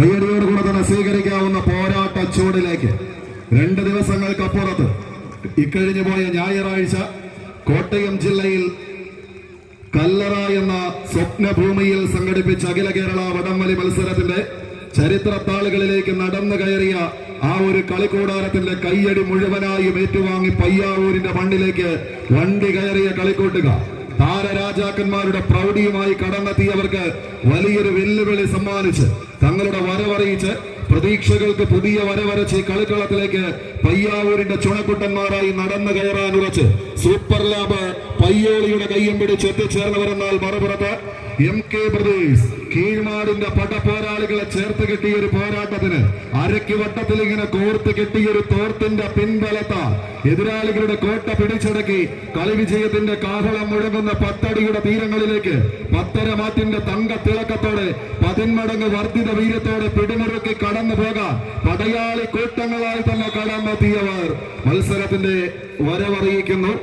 കയ്യടിയോടുകൂടെ തന്നെ സ്വീകരിക്കാവുന്ന പോരാട്ട ചൂടിലേക്ക് 2 ദിവസങ്ങൾക്കപ്പുറത്ത് ഇക്കഴിഞ്ഞു പോയ ഞായറാഴ്ച കോട്ടയം ജില്ലയിൽ കല്ലറ എന്ന സ്വപ്നഭൂമിയിൽ സംഘടിപ്പിച്ച അഖില കേരള വടംവലി മത്സരത്തിന്റെ ചരിത്രത്താളുകളിലേക്ക് നടന്നു കയറിയ ആ ഒരു കളിക്കൂടാരത്തിന്റെ കയ്യടി മുഴുവനായും ഏറ്റുവാങ്ങി പയ്യാവൂരിന്റെ മണ്ണിലേക്ക് വണ്ടി കയറിയ കളിക്കൂട്ടുക താരരാജാക്കന്മാരുടെ പ്രൗഢിയുമായി കടന്നെത്തിയവർക്ക് വലിയൊരു വെല്ലുവിളി സമ്മാനിച്ച് തങ്ങളുടെ വരവറിയിച്ച് പ്രതീക്ഷകൾക്ക് പുതിയ വരവരച്ച് കളിക്കളത്തിലേക്ക് പയ്യാവൂരിന്റെ ചുണക്കുട്ടന്മാരായി നടന്നു കയറാൻ ഉറച്ച് സൂപ്പർ ലാബ് പയ്യോളിയുടെ കയ്യും പിടിച്ച് എത്തിച്ചേർന്നവരെന്നാൽ മറുപുറത്ത് MK ബ്രദേഴ്സ് കീഴ്മാടിന്റെ പടപോരാളികളെ ചേർത്ത് കെട്ടിയ ഒരു പോരാട്ടത്തിന് അരയ്ക്ക് വട്ടത്തിൽ ഇങ്ങനെ കോർത്ത് കെട്ടിയൊരു തോർത്തിന്റെ പിൻബലത്താൽ എതിരാളികളുടെ കോട്ട പിടിച്ചടക്കി കളി വിജയത്തിന്റെ കാഹളം മുഴങ്ങുന്ന 10 അടിയുടെ തീരങ്ങളിലേക്ക് 10 മാറ്റിന്റെ തങ്ക തിളക്കത്തോടെ 10 മടങ്ങ് വർദ്ധിത വീര്യത്തോടെ പിടിമുറുക്കി കടന്നു പോകാൻ പടയാളി കൂട്ടങ്ങളായി തന്നെ കടന്നെത്തിയവർ മത്സരത്തിന്റെ വരവറിയിക്കുന്നു.